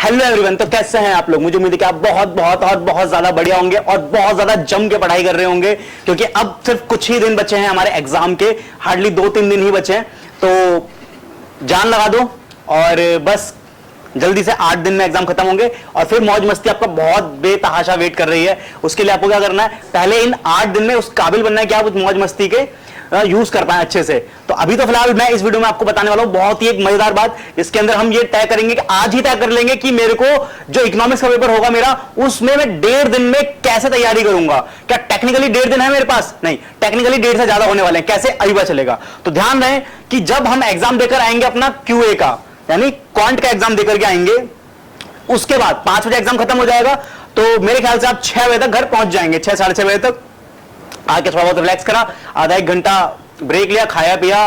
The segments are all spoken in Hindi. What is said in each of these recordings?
हेलो एवरीवन, तो कैसे हैं आप लोग। मुझे उम्मीद है कि आप बहुत बहुत और बहुत ज्यादा बढ़िया होंगे और बहुत ज्यादा जम के पढ़ाई कर रहे होंगे, क्योंकि अब सिर्फ कुछ ही दिन बचे हैं हमारे एग्जाम के, हार्डली 2-3 दिन ही बचे हैं। तो जान लगा दो और बस जल्दी से 8 दिन में एग्जाम खत्म होंगे और फिर मौज मस्ती आपका बहुत बेतहाशा वेट कर रही है। उसके लिए आपको क्या करना है, पहले इन 8 दिन में उस काबिल बनना है कि आप उस मौज मस्ती के यूज कर पाए अच्छे से। तो अभी तो फिलहाल मैं इस वीडियो में आपको बताने वाला हूं बहुत ही एक मजेदार बात, इसके अंदर हम ये तय करेंगे कि आज ही तय कर लेंगे कि मेरे को जो इकोनॉमिक्स का पेपर होगा मेरा, उसमें मैं 1.5 दिन में कैसे तैयारी करूंगा। क्या टेक्निकली 1.5 दिन है मेरे पास? नहीं, टेक्निकली 1.5 से ज्यादा होने वाले हैं। कैसे अभी पता चलेगा। तो ध्यान रहे कि जब हम एग्जाम देकर आएंगे अपना QA का, यानी क्वांट का एग्जाम देकर के आएंगे, उसके बाद 5 बजे एग्जाम खत्म हो जाएगा, तो मेरे ख्याल से आप 6 बजे तक घर पहुंच जाएंगे। 6-6:30 बजे तक आके थोड़ा बहुत रिलैक्स करा, आधा 1 घंटा ब्रेक लिया, खाया पिया,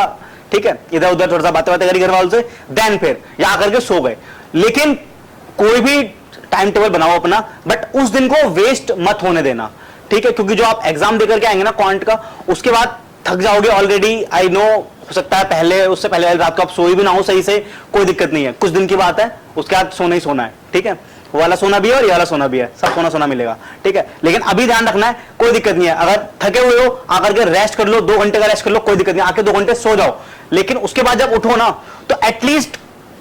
ठीक है, इधर उधर थोड़ा सा बातें करी घर वालों से, देन फिर यहाँ करके सो गए। लेकिन कोई भी टाइम टेबल बनाओ अपना, बट उस दिन को वेस्ट मत होने देना, ठीक है, क्योंकि जो आप एग्जाम देकर के आएंगे ना क्वांट का, उसके बाद थक जाओगे ऑलरेडी। आई नो, हो सकता है पहले उससे पहले रात को आप सोई भी ना हो सही से, कोई दिक्कत नहीं है, कुछ दिन की बात है, उसके बाद सोना ही सोना है, ठीक है। वो वाला सोना भी है और ये वाला सोना भी है, सब सोना सोना मिलेगा, ठीक है। लेकिन अभी ध्यान रखना है, कोई दिक्कत नहीं है, अगर थके हुए हो आकर के रेस्ट कर लो, 2 घंटे का रेस्ट कर लो, कोई दिक्कत नहीं, आके 2 घंटे सो जाओ। लेकिन उसके बाद जब उठो ना, तो एटलीस्ट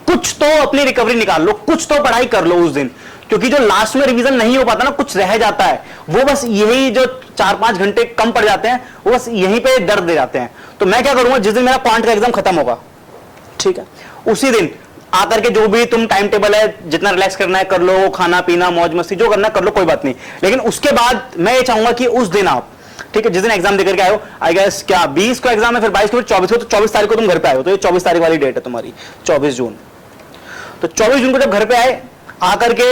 कुछ तो अपनी रिकवरी निकाल लो, कुछ तो पढ़ाई कर लो उस दिन, क्योंकि जो लास्ट में रिवीजन नहीं हो पाता ना, कुछ रह जाता है, वो बस यही जो 4-5 घंटे कम पड़ जाते हैं, वो बस यहीं पे दर्द दे जाते हैं। तो मैं क्या करूंगा, जिस दिन मेरा क्वांट का एग्जाम खत्म होगा, ठीक है, उसी दिन आकर के जो भी तुम टाइम टेबल है, जितना रिलैक्स करना है कर लो, खाना पीना मौज मस्ती जो करना है कर लो, कोई बात नहीं। लेकिन उसके बाद मैं ये चाहूंगा कि उस दिन आप, ठीक है, जिस दिन एग्जाम देकर के आए हो, आई गेस क्या 20 को एग्जाम है, फिर 22 को, फिर 24 को, तो 24 तारीख को तुम घर पे आए हो, तो ये 24 तारीख वाली डेट है तुम्हारी, 24 जून। तो 24 जून को जब घर पे आए, आकर के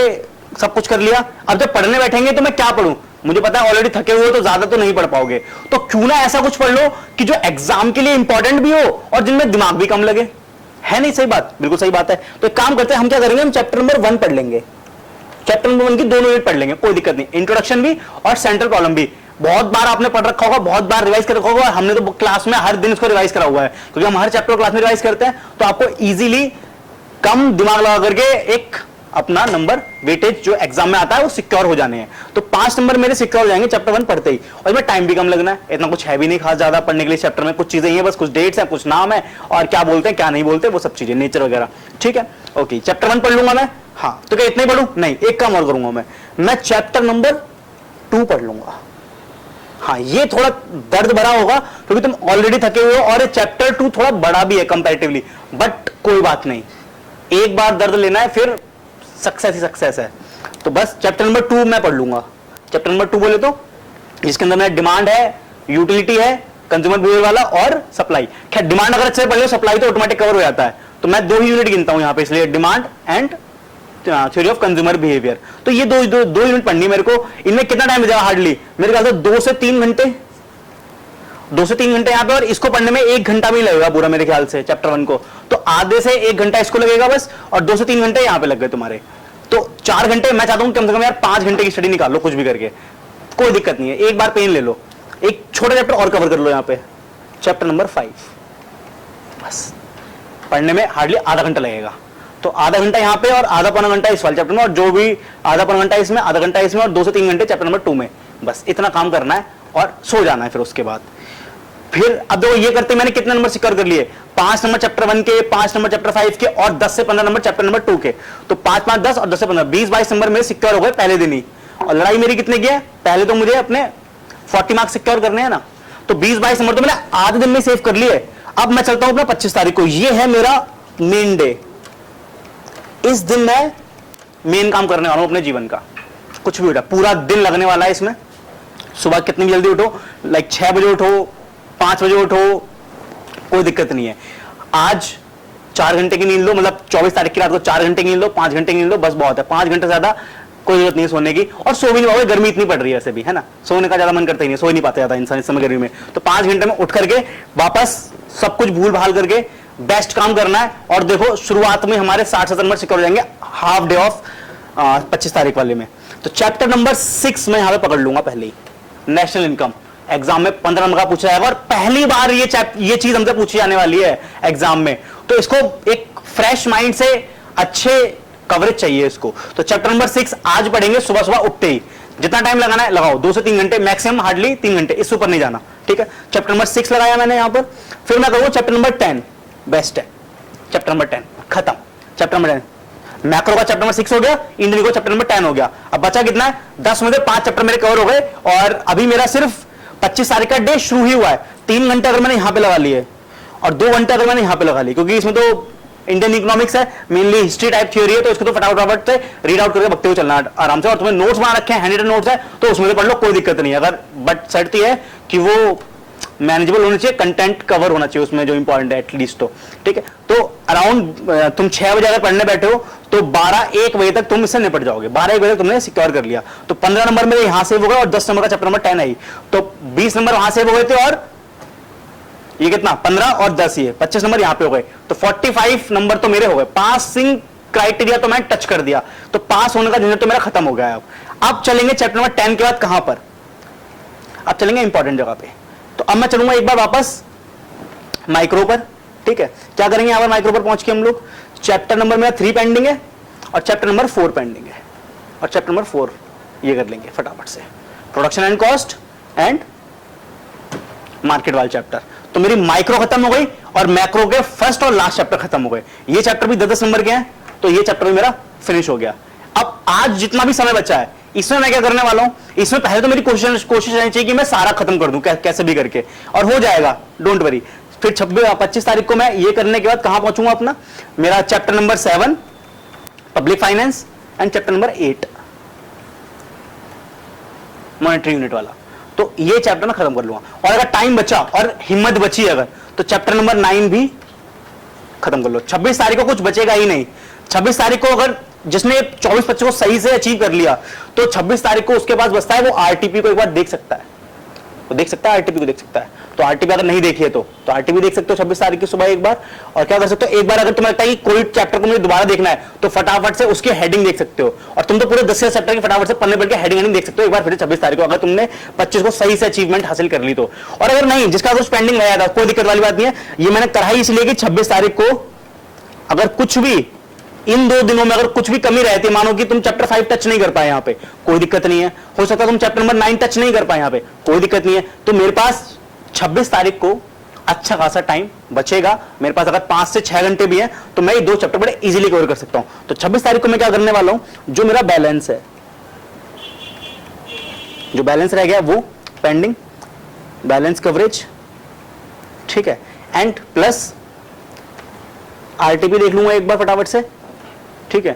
सब कुछ कर लिया, अब जब पढ़ने बैठेंगे तो मैं क्या पढ़ूं, मुझे पता है ऑलरेडी थके हुए तो ज्यादा तो नहीं पढ़ पाओगे, तो क्यों ना ऐसा कुछ पढ़ लो कि जो एग्जाम के लिए इंपॉर्टेंट भी हो और जिनमें दिमाग भी कम लगे, है नहीं? सही बात, बिल्कुल सही बात है। तो एक काम करते हैं, हम क्या करेंगे, हम चैप्टर नंबर 1 पढ़ लेंगे, चैप्टर नंबर 1 की 2 यूनिट पढ़ लेंगे, कोई दिक्कत नहीं, इंट्रोडक्शन भी और सेंट्रल प्रॉब्लम भी। बहुत बार आपने पढ़ रखा होगा, बहुत बार रिवाइज कर रखा होगा, हमने तो क्लास में हर दिन इसको रिवाइज करा हुआ है, क्योंकि हम हर चैप्टर क्लास में रिवाइज करते हैं, तो आपको इजीली कम दिमाग लगा करके एक अपना नंबर वेटेज जो एग्जाम में आता है वो सिक्योर हो जाने हैं। तो 5 नंबर मेरे सिक्योर हो जाएंगे चैप्टर 1 पढ़ते ही, और इसमें टाइम भी कम लगना है, इतना कुछ है भी नहीं खास ज्यादा पढ़ने के लिए। चैप्टर में कुछ चीजें ही है, बस कुछ डेट्स हैं, कुछ नाम है, और क्या बोलते हैं क्या नहीं बोलते वो सब चीजें, नेचर वगैरह, ठीक है। ओके, चैप्टर 1 पढ़ लूंगा मैं, हाँ, तो क्या इतना ही पढ़ूं? नहीं, एक काम और करूंगा मैं चैप्टर नंबर 2 पढ़ लूंगा। हाँ, ये थोड़ा दर्द भरा होगा क्योंकि तुम ऑलरेडी थके हुए हो, और चैप्टर 2 थोड़ा बड़ा भी है कंपैरेटिवली, बट कोई बात नहीं, एक बार दर्द लेना है, फिर सक्सेस ही सक्सेस है। तो बस चैप्टर नंबर 2 मैं पढ़ लूंगा। चैप्टर नंबर 2 बोले तो जिसके अंदर में डिमांड है, यूटिलिटी है, कंज्यूमर बिहेवियर वाला और सप्लाई। खैर डिमांड अगर अच्छे से पढ़ लो, सप्लाई तो ऑटोमेटिक कवर हो जाता है, तो मैं 2 ही यूनिट गिनता हूं यहां पे, इसलिए demand and theory of consumer behaviour. तो ये दो यूनिट पढ़नी मेरे को। इनमें कितना टाइम लगेगा? हार्डली मेरे ख्याल से 2 से 3 घंटे, 2 से 3 घंटे यहाँ पे, और इसको पढ़ने में 1 घंटा भी लगेगा पूरा मेरे ख्याल से चैप्टर 1 को, तो आधे से 1 घंटा इसको लगेगा बस, और 2 से 3 घंटे यहाँ पे लग गए तुम्हारे, तो 4 घंटे। मैं चाहता हूँ कम से कम यार 5 घंटे की स्टडी निकाल लो कुछ भी करके, कोई दिक्कत नहीं है। एक बार पेन ले लो, एक छोटा चैप्टर और कवर कर लो यहाँ पे, चैप्टर नंबर 5, बस पढ़ने में हार्डली आधा घंटा लगेगा। तो आधा घंटा यहाँ पे और आधा पौना घंटा इस वाले चैप्टर में, और जो भी आधा पौना घंटा इसमें, आधा घंटा इसमें, और 2 से 3 घंटे चैप्टर नंबर 2 में, बस इतना काम करना है और सो जाना है। फिर उसके बाद फिर अब देखो ये करते मैंने कितने नंबर सिक्योर कर लिए, 5 नंबर चैप्टर 1 के, 5 नंबर चैप्टर 5 के, और 10 से 15 नंबर चैप्टर नंबर 2 के। तो 5-5, 10 और 10 से 15, 20-22 नंबर मेरे सिक्योर हो गए पहले दिन ही। और लड़ाई मेरी कितने की है? पहले तो मुझे अपने 40 मार्क्स सिक्योर करने हैं ना, तो 20-22 नंबर तो मैंने आधे दिन में सेव कर लिए। अब मैं चलता हूं अपना 25 तारीख को, ये है मेरा मेन डे। इस दिन मैं मेन काम करने वाला हूं अपने जीवन का, कुछ भी उठा, पूरा दिन लगने वाला है इसमें। सुबह कितनी भी जल्दी उठो, लाइक 6 बजे उठो, 5 बजे उठो, कोई दिक्कत नहीं है। आज 4 घंटे की नींद लो, मतलब 24 तारीख की रात को 4 घंटे की नींद लो, 5 घंटे की नींद लो, बस बहुत है। 5 घंटे ज्यादा कोई जरूरत नहीं है सोने की, और सो भी नहीं पाओगे, गर्मी इतनी पड़ रही है वैसे भी, है ना, सोने का ज्यादा मन करता ही नहीं, सो ही नहीं पाते ज्यादा इंसान इस समय गर्मी में। तो 5 घंटे में उठ करके वापस सब कुछ भूल भाल करके बेस्ट काम करना है। और देखो शुरुआत में हमारे 60-70 नंबर सिक्योर हो जाएंगे हाफ डे ऑफ 25 तारीख वाले में। तो चैप्टर नंबर 6 में यहां पे पकड़ लूंगा पहले ही, नेशनल इनकम। एग्जाम में 15 नंबर का पूछा जाएगा, और पहली बार ये चीज हमसे पूछी जाने वाली है एग्जाम में, तो इसको एक फ्रेश माइंड से अच्छे कवरेज चाहिए इसको। तो चैप्टर नंबर 6 आज पढ़ेंगे सुबह सुबह उठते ही, जितना टाइम लगाना है लगाओ, 2 से 3 घंटे मैक्सिमम, हार्डली 3 घंटे, इससे ऊपर नहीं जाना, ठीक है। चैप्टर नंबर 6 लगाया मैंने यहां पर, फिर मैं करूंगा चैप्टर नंबर 10, बेस्ट है। चैप्टर नंबर 10 खत्म। चैप्टर नंबर 10 मैक्रो का चैप्टर नंबर 6 हो गया, इंडियन का चैप्टर नंबर 10 हो गया। अब बचा कितना है, 10 में से 5 चैप्टर मेरे कवर हो गए, और अभी मेरा सिर्फ 25 तारीख का डे शुरू ही हुआ है। 3 घंटे अगर मैंने यहां पे लगा लिए और 2 घंटे अगर मैंने यहां पे लगा लिए, क्योंकि इसमें तो इंडियन इकोनॉमिक्स है, मेनली हिस्ट्री टाइप थ्योरी है, तो इसको तो फटाफट से रीड आउट करके बकते हुए चलना आराम से। और तुम्हें नोट्स बना रखे हैं, हैंड रिटन नोट्स है, तो उसमें से पढ़ लो, कोई दिक्कत नहीं है। अगर बट शर्त है कि वो मैनेजेबल होना चाहिए, कंटेंट कवर होना चाहिए उसमें जो इंपॉर्टेंट है एटलीस्ट, तो ठीक है। तो अराउंड तुम 6 बजे अगर पढ़ने बैठे हो तो 12-1 बजे तक तुम इससे निपट जाओगे। 12-1 बजे तक तुमने सिक्योर कर लिया, तो 15 नंबर मेरे यहां सेव हो गए और 10 नंबर का चैप्टर नंबर 10 आई, तो 20 नंबर वहां सेव हो गए थे, और ये कितना 15 और 10, ये 25 नंबर यहां पे हो गए, तो 45 नंबर तो मेरे हो गए। पासिंग क्राइटेरिया तो मैंने टच कर दिया, तो पास होने का झंझट तो मेरा खत्म हो गया है। अब चलेंगे चैप्टर नंबर 10 के बाद कहां पर, अब चलेंगे इंपॉर्टेंट जगह पे। तो अब मैं चलूंगा एक बार वापस माइक्रो पर, ठीक है। क्या करेंगे यहां पर माइक्रो पर पहुंच के हम लोग, चैप्टर नंबर मेरा 3 पेंडिंग है और चैप्टर नंबर 4 पेंडिंग है, और चैप्टर नंबर 4 ये कर लेंगे फटाफट से, production and cost and market वाला चैप्टर। तो मेरी माइक्रो खत्म हो गई और मैक्रो के फर्स्ट और लास्ट चैप्टर खत्म हो गए। ये चैप्टर भी 10-10 नंबर के हैं, तो ये चैप्टर भी मेरा फिनिश हो गया। अब आज जितना भी समय बचा है इसमें मैं क्या करने वाला हूं, इसमें पहले तो मेरी कोशिश रहनी चाहिए कि मैं सारा खत्म कर दूं कैसे भी करके, और हो जाएगा, डोंट वरी। फिर 25 तारीख को मैं ये करने के बाद कहां पहुंचूंगा अपना, मेरा chapter number 7 public finance and chapter number 8 monetary unit वाला, तो ये चैप्टर मैं खत्म कर लूंगा। और अगर टाइम बचा और हिम्मत बची अगर, तो चैप्टर नंबर 9 भी खत्म कर लो। 26 तारीख को कुछ बचेगा ही नहीं। 26 तारीख को अगर जिसने 24-25 को सही से अचीव कर लिया, तो 26 तारीख को उसके पास बचता है वो आरटीपी को एक बार देख सकता है, वो देख सकता है आरटीपी को देख सकता है। तो आरटीपी अगर नहीं देखी है तो आरटीपी देख सकते हो 26 तारीख की सुबह एक बार। और क्या कर सकते हो, एक बार अगर तुम्हें लगता है कि कोई चैप्टर को मुझे दोबारा देखना है, तो फटाफट से उसकी हेडिंग देख सकते हो, और तुम तो पूरे 10 चैप्टर की फटाफट से पन्ने पढ़ के हेडिंग देख सकते हो एक बार फिर 26 तारीख को, अगर तुमने 25 को सही से अचीवमेंट हासिल कर ली तो। और अगर नहीं, जिसका कुछ पेंडिंग रहा था, कोई दिक्कत वाली बात नहीं है। ये मैंने करा ही इसलिए कि 26 तारीख को अगर कुछ भी इन 2 दिनों में अगर कुछ भी कमी रहती है, मानो कि तुम चैप्टर 5 टच नहीं कर पाए यहां पे, कोई दिक्कत नहीं है। हो सकता है तुम चैप्टर नंबर 9 टच नहीं कर पाए यहां पे, कोई दिक्कत नहीं है। तो मेरे पास 26 तारीख को अच्छा खासा टाइम बचेगा। मेरे पास अगर 5 से 6 घंटे भी है तो मैं ये 2 चैप्टर बड़े इजीली कवर कर सकता हूं। तो 26 तारीख को मैं क्या करने वाला हूं, जो मेरा बैलेंस है, जो बैलेंस रह गया वो पेंडिंग बैलेंस कवरेज, ठीक है, एंड प्लस आरटीपी देख लूंगा एक बार फटाफट से, ठीक है।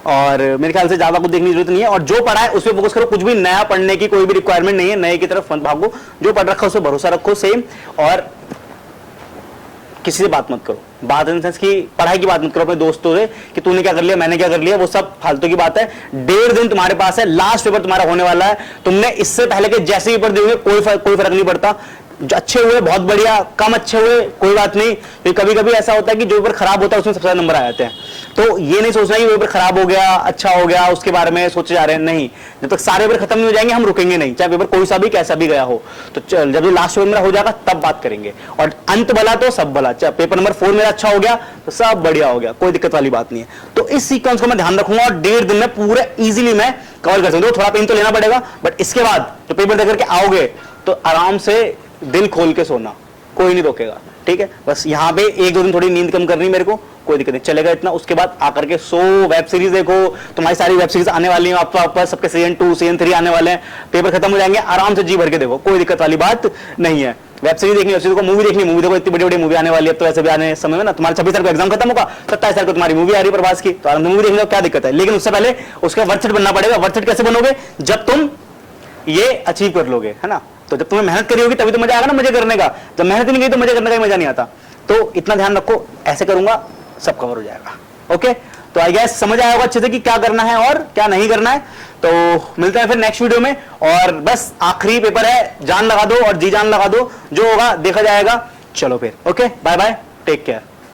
और मेरे ख्याल से ज्यादा कुछ देखने की जरूरत नहीं है, और जो पढ़ा है उस पर फोकस करो। कुछ भी नया पढ़ने की कोई भी रिक्वायरमेंट नहीं है, नए की तरफ मत भागो। जो पढ़ रखा है उस पर भरोसा रखो सेम, और किसी से बात मत करो। बात इन सेंस की पढ़ाई की बात मत करो अपने दोस्तों से कि तूने क्या कर लिया, मैंने क्या कर लिया, वो सब फालतू की बात है। 1.5 दिन तुम्हारे पास है, लास्ट पेपर तुम्हारा होने वाला है। तुमने इससे पहले के जैसे पेपर दिए कोई फर्क नहीं पड़ता। जो अच्छे हुए बहुत बढ़िया, कम अच्छे हुए कोई बात नहीं। तो कभी कभी ऐसा होता है कि जो पेपर खराब होता है उसमें सबसे ज्यादा नंबर आ जाते हैं। तो ये नहीं सोचना कि पेपर खराब हो गया, अच्छा हो गया, उसके बारे में सोचे जा रहे हैं, नहीं। जब तक सारे पेपर खत्म नहीं हो जाएंगे हम रुकेंगे नहीं, चाहे पेपर कोई सा भी कैसा भी गया हो। तो जब ये लास्ट पेपर मेरा हो जाएगा तब बात करेंगे, और अंत भला तो सब भला। पेपर नंबर 4 मेरा अच्छा हो गया तो सब बढ़िया हो गया, कोई दिक्कत वाली बात नहीं है। तो इस सीक्वेंस को मैं ध्यान रखूंगा और 1.5 दिन में पूरे इजीली मैं कवर कर सकता हूं। थोड़ा पेन तो लेना पड़ेगा, बट इसके बाद जो पेपर देकर के आओगे तो आराम से दिल खोल के सोना, कोई नहीं रोकेगा, ठीक है। बस यहाँ पे 1-2 दिन थोड़ी नींद कम करनी मेरे को, कोई दिक्कत नहीं, चलेगा इतना। उसके बाद आकर के 100 वेब सीरीज देखो, तुम्हारी सारी वेब सीरीज आने वाली है आपको, सबके सीजन 2 सीजन 3 आने वाले हैं। पेपर खत्म हो जाएंगे, आराम से जी भर के देखो, कोई दिक्कत वाली बात नहीं है। वेब सीरीज देखनी, वेब सीरीज को, मूवी देखनी, मूवी देखो, इतनी बड़ी बड़ी मूवी आने वाली है। तो ऐसे भी आने समय में ना तुम्हारा 26 तारीख को एग्जाम खत्म होगा, 27 तारीख को तुम्हारी मूवी आ रही है प्रभास की, तो आराम से मूवी देखने को क्या दिक्कत है। लेकिन उससे पहले उसका वर्थ इट बनना पड़ेगा। वर्थ इट कैसे बनोगे, जब तुम ये अचीव कर लोगे, है ना। तो जब तुम्हें मेहनत करी होगी तभी तो मजा आएगा ना मजे करने का। जब मेहनत नहीं की तो मजे करने का मजा नहीं आता। तो इतना ध्यान रखो, ऐसे करूंगा सब कवर हो जाएगा। ओके, तो आई गेस समझ आया होगा अच्छे से कि क्या करना है और क्या नहीं करना है। तो मिलते हैं फिर नेक्स्ट वीडियो में, और बस आखिरी पेपर है, जान लगा दो और जी जान लगा दो, जो होगा देखा जाएगा। चलो फिर, okay, bye bye, take care.